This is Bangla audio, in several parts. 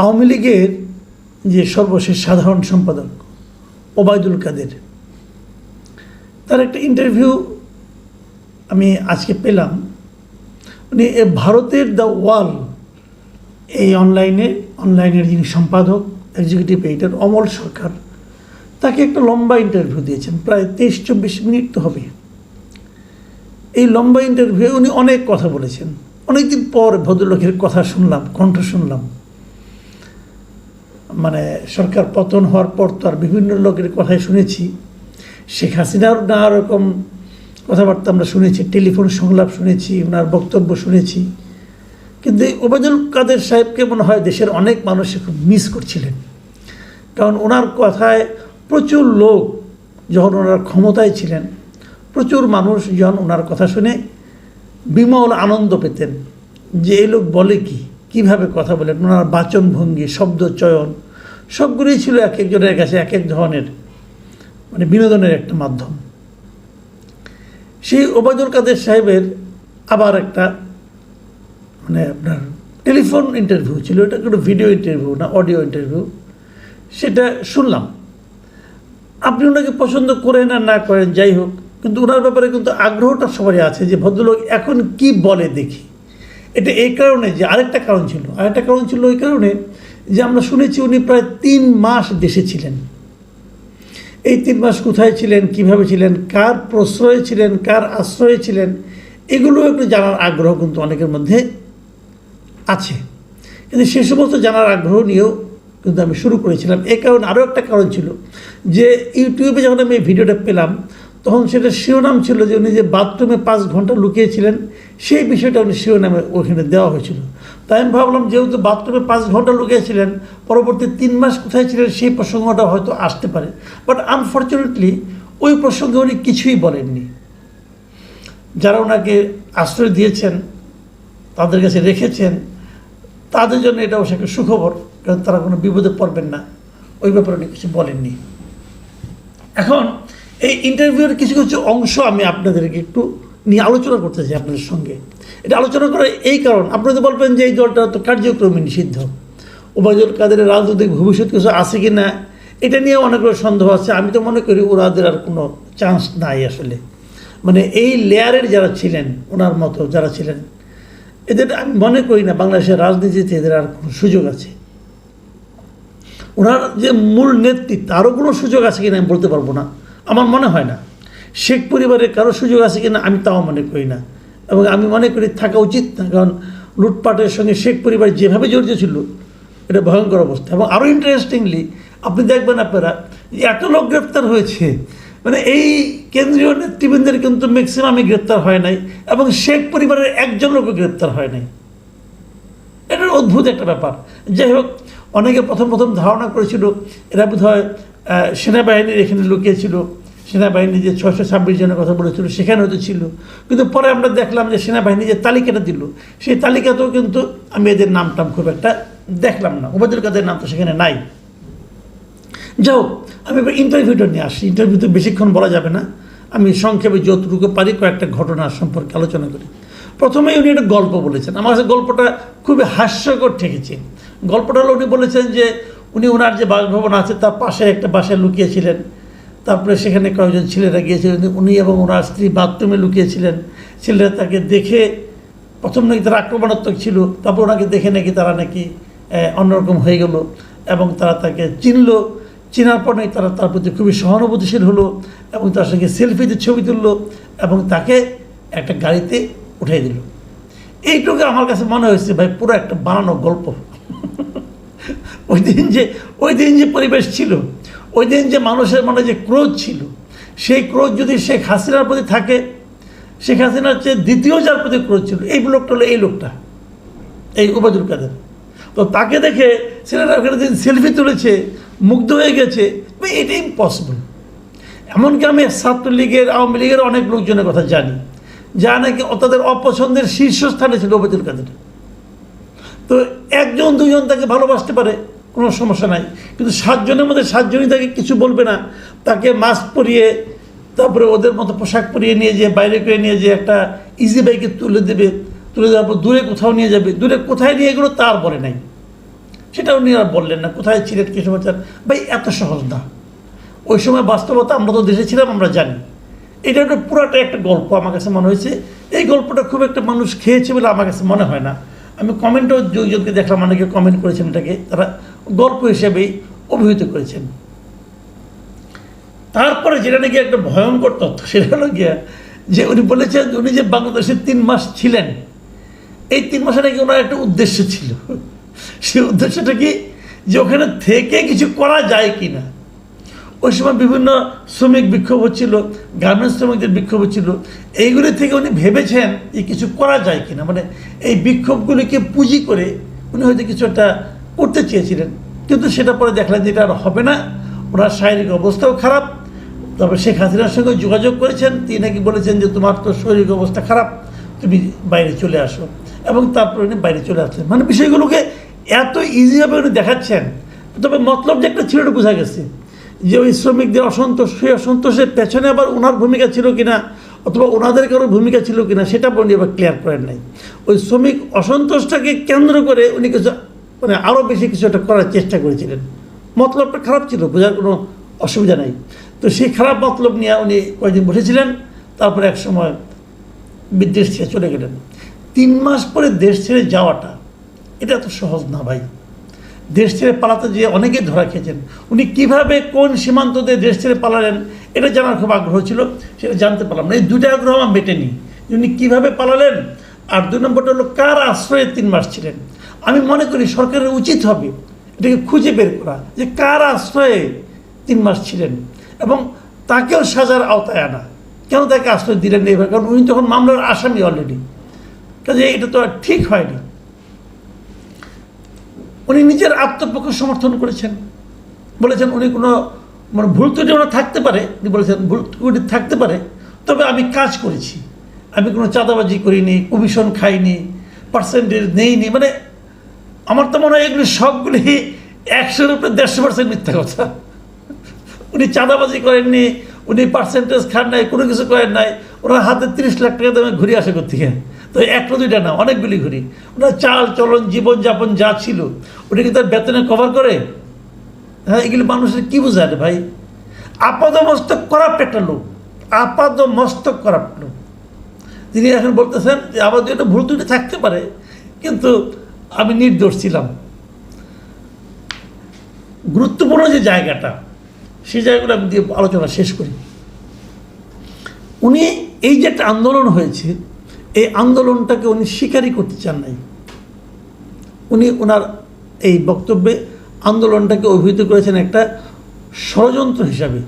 আওয়ামী লীগের যে সর্বশেষ সাধারণ সম্পাদক ওবায়দুল কাদের, তার একটা ইন্টারভিউ আমি আজকে পেলাম। উনি ভারতের দ্য ওয়াল এই অনলাইনের যিনি সম্পাদক এক্সিকিউটিভ এডিটর অমল সরকার, তাকে একটা লম্বা ইন্টারভিউ দিয়েছেন, প্রায় 23-24 মিনিট তো হবে। এই লম্বা ইন্টারভিউ উনি অনেক কথা বলেছেন। অনেকদিন পর ভদ্রলোকের কথা শুনলাম, কণ্ঠ শুনলাম। মানে সরকার পতন হওয়ার পর তো আর বিভিন্ন লোকের কথাই শুনেছি, শেখ হাসিনার নানা রকম কথাবার্তা আমরা শুনেছি, টেলিফোন সংলাপ শুনেছি, ওনার বক্তব্য শুনেছি, কিন্তু ওবায়দুল কাদের সাহেবকে মনে হয় দেশের অনেক মানুষ খুব মিস করছিলেন। কারণ ওনার কথায় প্রচুর লোক, যখন ওনার ক্ষমতায় ছিলেন, প্রচুর মানুষ যখন ওনার কথা শুনে বিমল আনন্দ পেতেন যে এই লোক বলে কি, কীভাবে কথা বলেন, ওনার বাচনভঙ্গি, শব্দ চয়ন সবগুলোই ছিল এক একজনের কাছে এক এক ধরনের মানে বিনোদনের একটা মাধ্যম। সেই ওবায়দুল কাদের সাহেবের আবার একটা মানে আপনার টেলিফোন ইন্টারভিউ ছিল, এটা কোনো ভিডিও ইন্টারভিউ না, অডিও ইন্টারভিউ। সেটা শুনলাম। আপনি ওনাকে পছন্দ করেন আর না করেন যাই হোক, কিন্তু ওনার ব্যাপারে কিন্তু আগ্রহটা সবারই আছে যে ভদ্রলোক এখন কি বলে দেখি। এটা এই কারণে যে আরেকটা কারণ ছিল ওই কারণে যে আমরা শুনেছি উনি প্রায় 3 মাস দেশে ছিলেন। এই 3 মাস কোথায় ছিলেন, কিভাবে ছিলেন, কার প্রশ্রয়ে ছিলেন, কার আশ্রয়ে ছিলেন, এগুলো একটু জানার আগ্রহ কিন্তু অনেকের মধ্যে আছে। কিন্তু সে সমস্ত জানার আগ্রহ নিয়েও কিন্তু আমি শুরু করেছিলাম। এই কারণে আরও একটা কারণ ছিল যে ইউটিউবে যখন আমি এই ভিডিওটা পেলাম, তখন সেটা শিরোনাম ছিল যে উনি যে বাথরুমে 5 ঘন্টা লুকিয়েছিলেন, সেই বিষয়টা উনি শিরোনামে ওখানে দেওয়া হয়েছিল। তাই আমি ভাবলাম যেহেতু বাথরুমে 5 ঘন্টা লুকিয়েছিলেন, পরবর্তী 3 মাস কোথায় ছিলেন সেই প্রসঙ্গটা হয়তো আসতে পারে। বাট আনফর্চুনেটলি ওই প্রসঙ্গে উনি কিছুই বলেননি। যারা ওনাকে আশ্রয় দিয়েছেন, তাদের কাছে রেখেছেন, তাদের জন্য এটা অবশ্য একটা সুখবর, কারণ তারা কোনো বিপদে পড়বেন না, ওই ব্যাপারে উনি কিছু বলেননি। এখন এই ইন্টারভিউর কিছু কিছু অংশ আমি আপনাদেরকে একটু নিয়ে আলোচনা করতে চাই আপনাদের সঙ্গে। এটা আলোচনা করার এই কারণ, আপনারা তো বলবেন যে এই দলটা তো কার্যক্রমে নিষিদ্ধ, ওবায়দুল কাদেরের রাজনৈতিক ভবিষ্যৎ কিছু আছে কি না এটা নিয়ে অনেকগুলো সন্দেহ আছে। আমি তো মনে করি ওনাদের আর কোনো চান্স নাই আসলে। মানে এই লেয়ারের যারা ছিলেন, ওনার মতো যারা ছিলেন, এদের আমি মনে করি না বাংলাদেশের রাজনীতিতে এদের আর কোনো সুযোগ আছে। ওনার যে মূল নেতৃত্ব আরও কোনো সুযোগ আছে কিনা আমি বলতে পারবো না, আমার মনে হয় না। শেখ পরিবারের কারো সুযোগ আছে কিনা আমি তাও মনে করি না, এবং আমি মনে করি থাকা উচিত না। কারণ লুটপাটের সঙ্গে শেখ পরিবার যেভাবে জড়িত ছিল, এটা ভয়ঙ্কর অবস্থা। এবং আরও ইন্টারেস্টিংলি আপনি দেখবেন আপনারা যে এত লোক গ্রেপ্তার হয়েছে, মানে এই কেন্দ্রীয় নেতৃবৃন্দের কিন্তু ম্যাক্সিমামই গ্রেপ্তার হয় নাই, এবং শেখ পরিবারের একজন লোকও গ্রেপ্তার হয় নাই। এটা অদ্ভুত একটা ব্যাপার। যাই হোক, অনেকে প্রথম ধারণা করেছিল এরা বোধ হয় সেনাবাহিনীর এখানে লুকিয়েছিল, সেনাবাহিনী যে 626 জনের কথা বলেছিল সেখানে হয়তো ছিল। কিন্তু পরে আমরা দেখলাম যে সেনাবাহিনী যে তালিকাটা দিল, সেই তালিকাতেও কিন্তু আমি এদের নামটাম খুব একটা দেখলাম না, ওবায়দুল কাদের নাম তো সেখানে নাই। যাই হোক, আমি এবার ইন্টারভিউটা নিয়ে আসি। ইন্টারভিউতে বেশিক্ষণ বলা যাবে না, আমি সংক্ষেপে যতটুকু পারি কয়েকটা ঘটনা সম্পর্কে আলোচনা করি। প্রথমেই উনি একটা গল্প বলেছেন, আমার কাছে গল্পটা খুবই হাস্যকর ঠেকেছে। গল্পটা হলো উনি বলেছেন যে উনি ওনার যে বাসভবন আছে তার পাশে একটা বাসায় লুকিয়েছিলেন, তারপরে সেখানে কয়েকজন ছেলেরা গিয়েছিলেন, উনি এবং ওনার স্ত্রী বাথরুমে লুকিয়েছিলেন। ছেলেরা তাকে দেখে প্রথম নাকি তারা আক্রমণাত্মক ছিল, তারপর ওনাকে দেখে নাকি তারা নাকি অন্যরকম হয়ে গেল, এবং তারা তাকে চেনার পর নাকি তারা তার প্রতি খুবই সহানুভূতিশীল হলো, এবং তার সঙ্গে সেলফিতে ছবি তুললো, এবং তাকে একটা গাড়িতে উঠিয়ে দিল। এইটুকু আমার কাছে মনে হয়েছে ভাই পুরো একটা বানানো গল্প। ওই দিন যে পরিবেশ ছিল, ওই দিন যে মানুষের মনে যে ক্রোধ ছিল, সেই ক্রোধ যদি শেখ হাসিনার প্রতি থাকে, শেখ হাসিনার চেয়ে দ্বিতীয় যার প্রতি ক্রোধ ছিল এই লোকটা হলো এই ওবায়দুল কাদের। তো তাকে দেখে ছেলেরা ওখানে দিন সেলফি তুলেছে, মুগ্ধ হয়ে গেছে, এটা ইম্পসিবল। এমনকি আমি ছাত্রলীগের, আওয়ামী লীগের অনেক লোকজনের কথা জানি যা নাকি তাদের অপছন্দের শীর্ষস্থানে ছিল ওবায়দুল কাদের। তো 1-2 জন তাকে ভালোবাসতে পারে, কোনো সমস্যা নাই, কিন্তু 7 জনের মধ্যে 7 জনই তাকে কিছু বলবে না। তাকে মাস্ক পরিয়ে, তারপরে ওদের মতো পোশাক পরিয়ে নিয়ে যেয়ে বাইরে করে নিয়ে যেয়ে একটা ইজি বাইকে তুলে দেওয়ার পর দূরে কোথাও নিয়ে যাবে, দূরে কোথায় নিয়ে এগুলো তার বলে নাই। সেটা উনি আর বললেন না, কোথায় ছিলেন কী সমাচার। ভাই এত সহজ না, ওই সময় বাস্তবতা, আমরা তো দেশে ছিলাম, আমরা জানি। এটা একটা পুরাটা একটা গল্প আমার কাছে মনে হয়েছে। এই গল্পটা খুব একটা মানুষ খেয়েছে বলে আমার কাছে মনে হয় না। আমি কমেন্টও দুইজনকে দেখলাম, অনেকে কমেন্ট করেছেন, এটাকে তারা গল্প হিসেবেই অভিহিত করেছেন। তারপরে যেটা নাকি একটা ভয়ঙ্কর তথ্য, সেটা হলো গিয়া যে উনি বলেছেন উনি যে বাংলাদেশে 3 মাস ছিলেন, এই 3 মাসে নাকি ওনার একটা উদ্দেশ্য ছিল। সেই উদ্দেশ্যটা কি, যে ওখানে থেকে কিছু করা যায় কি না। ওই সময় বিভিন্ন শ্রমিক বিক্ষোভ হচ্ছিল, গার্মেন্টস শ্রমিকদের বিক্ষোভ হচ্ছিল, এইগুলি থেকে উনি ভেবেছেন যে কিছু করা যায় কিনা, মানে এই বিক্ষোভগুলিকে পুঁজি করে উনি হয়তো কিছু একটা করতে চেয়েছিলেন। কিন্তু সেটা পরে দেখলেন যে এটা আর হবে না, ওনার শারীরিক অবস্থাও খারাপ। তবে শেখ হাসিনার সঙ্গে যোগাযোগ করেছেন, তিনি নাকি বলেছেন যে তোমার তো শারীরিক অবস্থা খারাপ, তুমি বাইরে চলে আসো, এবং তারপরে উনি বাইরে চলে আসছেন। মানে বিষয়গুলোকে এত ইজিভাবে উনি দেখাচ্ছেন। তবে মতলব যে একটা ছিল এটা বোঝা গেছে, যে ওই শ্রমিকদের অসন্তোষ, সেই অসন্তোষের পেছনে আবার ওনার ভূমিকা ছিল কিনা, অথবা ওনাদের কারো ভূমিকা ছিল কিনা, সেটা উনি আবার ক্লিয়ার করেন নাই। ওই শ্রমিক অসন্তোষটাকে কেন্দ্র করে উনি কিছু, মানে আরও বেশি কিছু একটা করার চেষ্টা করেছিলেন। মতলবটা খারাপ ছিল, বোঝার কোনো অসুবিধা নাই। তো সেই খারাপ মতলব নিয়ে উনি কয়েকদিন বসেছিলেন, তারপরে এক সময় বিদেশ ছেড়ে চলে গেলেন। 3 মাস পরে দেশ ছেড়ে যাওয়াটা এটা এত সহজ না ভাই। দেশ ছেড়ে পালাতে যেয়ে অনেকেই ধরা খেয়েছেন। উনি কীভাবে কোন সীমান্ত দিয়ে দেশ ছেড়ে পালালেন এটা জানার খুব আগ্রহ ছিল, সেটা জানতে পারলাম না। এই দুইটা আগ্রহ আমার মেটেনি, উনি কীভাবে পালালেন, আর 2 নম্বরটা হলো কার আশ্রয়ে 3 মাস ছিলেন। আমি মনে করি সরকারের উচিত হবে এটাকে খুঁজে বের করা, যে কার আশ্রয়ে 3 মাস ছিলেন, এবং তাকেও সাজার আওতায় আনা। কেন তাকে আশ্রয় দিলেন এইভাবে? কারণ উনি তখন মামলার আসামি অলরেডি, কাজে এটা তো আর ঠিক হয়নি। উনি নিজের আত্মপক্ষ সমর্থন করেছেন, বলেছেন উনি কোনো মানে ভুল ত্রুটি ওনার থাকতে পারে, উনি বলেছেন ভুল ত্রুটি থাকতে পারে, তবে আমি কাজ করেছি, আমি কোনো চাঁদাবাজি করিনি, কমিশন খাইনি, পার্সেন্টেজ নেইনি। মানে আমার তো মনে হয় এগুলি সবগুলি 100-এর উপরে 150% মিথ্যা কথা। উনি চাঁদাবাজি করেননি, উনি পার্সেন্টেজ খান নাই, কোনো কিছু করেন নাই। ওনার হাতে 30 লাখ টাকা দামে ঘুরে আসে কোথেকে? তো 1-2টা না, অনেকগুলি ঘুরি। ওনার চাল চলন জীবনযাপন যা ছিল ওটা কি তার বেতনে কভার করে? হ্যাঁ, এগুলি মানুষের কী বোঝায় রে ভাই? আপাদমস্তক করাপ্ট একটা লোক, আপাদমস্তক করাপ্ট লোক। তিনি এখন বলতেছেন যে আমার একটা ভুল ত্রুটি থাকতে পারে, কিন্তু আমি নির্দোষ ছিলাম। গুরুত্বপূর্ণ যে জায়গাটা, সেই জায়গাগুলো আমি দিয়ে আলোচনা শেষ করি। উনি এই যে একটা আন্দোলন হয়েছে, এই আন্দোলনটাকে উনি স্বীকারই করতে চান নাই। উনি ওনার এই বক্তব্যে আন্দোলনটাকে অভিহিত করেছেন একটা ষড়যন্ত্র হিসাবে।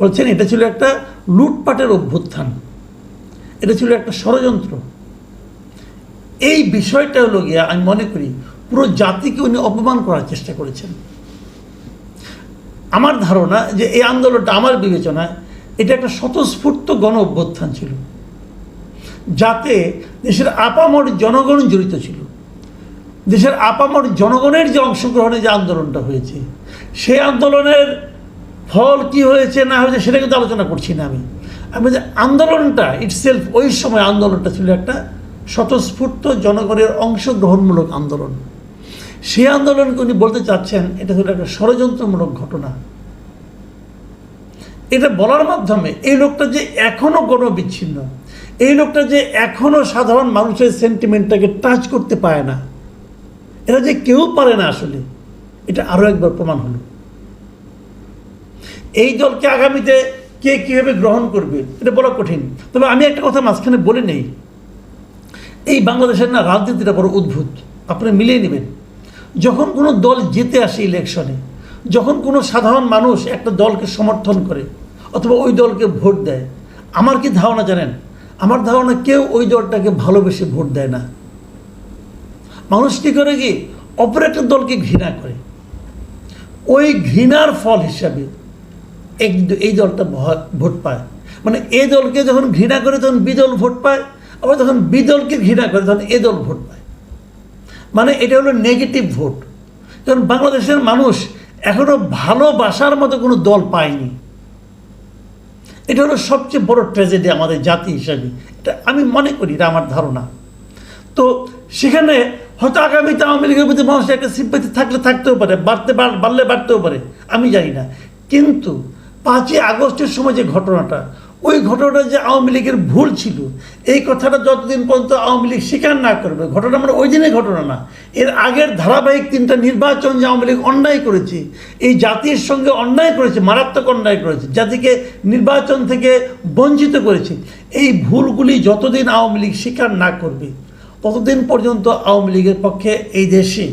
বলছেন এটা ছিল একটা লুটপাটের অভ্যুত্থান, এটা ছিল একটা ষড়যন্ত্র। এই বিষয়টা হলো গিয়া আমি মনে করি পুরো জাতিকে উনি অপমান করার চেষ্টা করেছেন। আমার ধারণা যে এই আন্দোলনটা, আমার বিবেচনায় এটা একটা স্বতঃস্ফূর্ত গণ অভ্যুত্থান ছিল, যাতে দেশের আপামর জনগণ জড়িত ছিল। দেশের আপামর জনগণের যে অংশগ্রহণে যে আন্দোলনটা হয়েছে, সেই আন্দোলনের ফল কি হয়েছে না হয়েছে সেটা কিন্তু আলোচনা করছি না আমি যে আন্দোলনটা ইটসেলফ, ওই সময় আন্দোলনটা ছিল একটা স্বতঃস্ফূর্ত জনগণের অংশগ্রহণমূলক আন্দোলন। সেই আন্দোলনকে উনি বলতে চাচ্ছেন এটা ছিল একটা ষড়যন্ত্রমূলক ঘটনা। এটা বলার মাধ্যমে এই লোকটা যে এখনও গণবিচ্ছিন্ন, এই লোকটা যে এখনও সাধারণ মানুষের সেন্টিমেন্টটাকে টাচ করতে পারে না, এটা যে কেউ পারে না আসলে, এটা আরও একবার প্রমাণ হলো। এই দলকে আগামীতে কে কীভাবে গ্রহণ করবে এটা বলা কঠিন। তবে আমি একটা কথা মাঝখানে বলে নেই, এই বাংলাদেশের না রাজনীতিটা বড় অদ্ভুত, আপনারা মিলিয়ে নেবেন। যখন কোনো দল জিতে আসে ইলেকশনে, যখন কোনো সাধারণ মানুষ একটা দলকে সমর্থন করে অথবা ওই দলকে ভোট দেয়, আমার কি ধারণা জানেন? আমার ধারণা কেউ ওই দলটাকে ভালোবেসে ভোট দেয় না। মানুষ কী করে, কি অপর একটা দলকে ঘৃণা করে। ওই ঘৃণার ফল হিসাবে এই দলটা ভোট পায়। মানে এ দলকে যখন ঘৃণা করে তখন বিদল ভোট পায়, আবার যখন বিদলকে ঘৃণা করে তখন এ দল ভোট পায়। মানে এটা হলো নেগেটিভ ভোট। কারণ বাংলাদেশের মানুষ এখনো ভালোবাসার মতো কোনো দল পায়নি। এটা হলো সবচেয়ে বড় ট্র্যাজেডি আমাদের জাতি হিসাবে, এটা আমি মনে করি, এটা আমার ধারণা। তো সেখানে হয়তো আগামীতে আওয়ামী লীগের প্রতি মানুষের একটা সিম্পাথি থাকতেও পারে, বাড়লে বাড়তেও পারে, আমি জানি না। কিন্তু 5ই আগস্টের সময় যে ঘটনাটা, ওই ঘটনাটা যে আওয়ামী লীগের ভুল ছিল, এই কথাটা যতদিন পর্যন্ত আওয়ামী লীগ স্বীকার না করবে, ঘটনা মানে ওই দিনের ঘটনা না, এর আগের ধারাবাহিক 3টা নির্বাচন যে আওয়ামী লীগ অন্যায় করেছে, এই জাতির সঙ্গে অন্যায় করেছে, মারাত্মক অন্যায় করেছে, জাতিকে নির্বাচন থেকে বঞ্চিত করেছে, এই ভুলগুলি যতদিন আওয়ামী লীগ স্বীকার না করবে, ততদিন পর্যন্ত আওয়ামী লীগের পক্ষে এই দেশে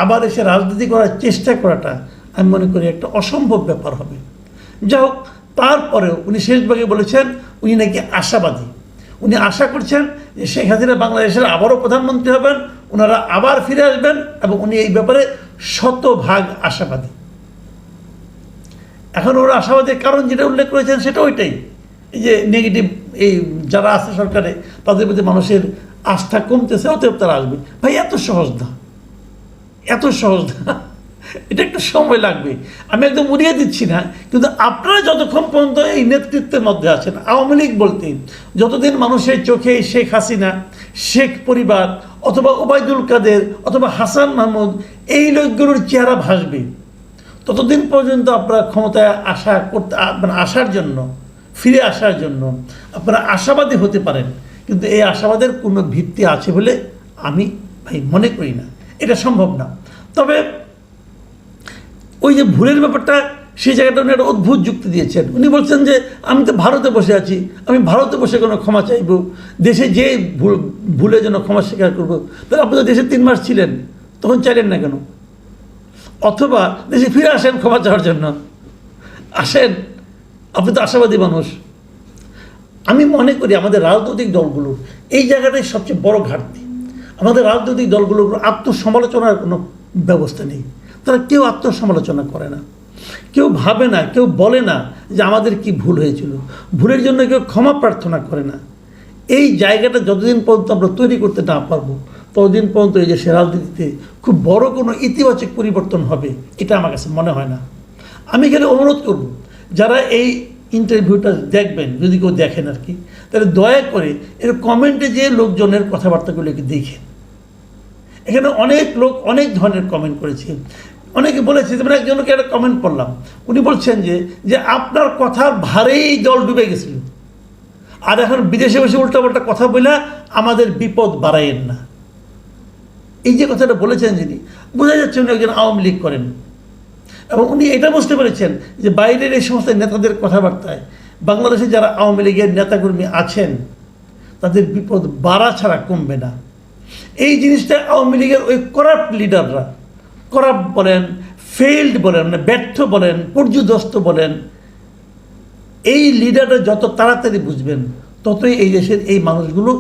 আবার এসে রাজনীতি করার চেষ্টা করাটা আমি মনে করি একটা অসম্ভব ব্যাপার হবে। যাই হোক, তারপরেও উনি শেষভাগে বলেছেন উনি নাকি আশাবাদী, উনি আশা করছেন যে শেখ হাসিনা বাংলাদেশের আবারও প্রধানমন্ত্রী হবেন, ওনারা আবার ফিরে আসবেন, এবং উনি এই ব্যাপারে শতভাগ আশাবাদী। এখন ওরা আশাবাদীর কারণ যেটা উল্লেখ করেছেন সেটা ওইটাই, এই যে নেগেটিভ এই যারা আছে সরকারে তাদের প্রতি মানুষের আস্থা কমতেছে, অতএব তারা আসবে। ভাই এত সহজ না, এত সহজ না, এটা একটু সময় লাগবে। আমি একদম উড়িয়ে দিচ্ছি না, কিন্তু আপনারা যতক্ষণ পর্যন্ত এই নেতৃত্বের মধ্যে আছেন, আওয়ামী লীগ বলতে যতদিন মানুষের চোখে শেখ হাসিনা, শেখ পরিবার, অথবা ওবায়দুল কাদের, অথবা হাসান মাহমুদ, এই লোকগুলোর চেহারা ভাসবে, ততদিন পর্যন্ত আপনারা ক্ষমতায় আসার জন্য, ফিরে আসার জন্য আপনারা আশাবাদী হতে পারেন, কিন্তু এই আশাবাদের কোনো ভিত্তি আছে বলে আমি ভাই মনে করি না, এটা সম্ভব না। তবে ওই যে ভুলের ব্যাপারটা, সেই জায়গাটা উনি একটা অদ্ভুত যুক্তি দিয়েছেন। উনি বলছেন যে আমি তো ভারতে বসে আছি, আমি ভারতে বসে কোনো ক্ষমা চাইব, দেশে যে ভুলের জন্য ক্ষমা স্বীকার করবো। তাহলে আপনি তো দেশে 3 মাস ছিলেন, তখন চাইলেন না কেন? অথবা দেশে ফিরে আসেন ক্ষমা চাওয়ার জন্য, আসেন, আপনি তো আশাবাদী মানুষ। আমি মনে করি আমাদের রাজনৈতিক দলগুলোর এই জায়গাটাই সবচেয়ে বড় ঘাটতি। আমাদের রাজনৈতিক দলগুলোর আত্মসমালোচনার কোনো ব্যবস্থা নেই, তারা কেউ আত্মসমালোচনা করে না, কেউ ভাবে না, কেউ বলে না যে আমাদের কি ভুল হয়েছিল, ভুলের জন্য কেউ ক্ষমা প্রার্থনা করে না। এই জায়গাটা যতদিন পর্যন্ত আমরা তৈরি করতে না পারবো, ততদিন পর্যন্ত এই দেশের রাজনীতিতে খুব বড় কোনো ইতিবাচক পরিবর্তন হবে এটা আমার কাছে মনে হয় না। আমি এখানে অনুরোধ করব, যারা এই ইন্টারভিউটা দেখবেন, যদি কেউ দেখেন আর কি, তাহলে দয়া করে এর কমেন্টে যে লোকজনের কথাবার্তাগুলোকে দেখেন। এখানে অনেক লোক অনেক ধরনের কমেন্ট করেছে, অনেকে বলেছে, যেমন একজনকে একটা কমেন্ট করলাম, উনি বলছেন যে আপনার কথার ভারেই জল ডুবে গেছিল, আর এখন বিদেশে বসে উল্টাপাল্টা কথা বলে আমাদের বিপদ বাড়াইয়েন না। এই যে কথাটা বলেছেন যিনি, বোঝা যাচ্ছে উনি একজন আওয়ামী লীগ করেন, এবং উনি এটা বুঝতে পেরেছেন যে বাইরের এই সমস্ত নেতাদের কথাবার্তায় বাংলাদেশে যারা আওয়ামী লীগের নেতাকর্মী আছেন তাদের বিপদ বাড়া ছাড়া কমবে না। এই জিনিসটা আওয়ামী লীগের ওই করাপ্ট লিডাররা, করাপ্ট বলেন, ফেইল্ড বলেন, ব্যর্থ বলেন, পর্যুদস্ত বলেন, এই লিডাররা যত তাড়াতাড়ি বুঝবেন, ততই এই দেশের এই মানুষগুলো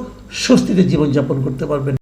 স্বস্তিতে জীবনযাপন করতে পারবেন।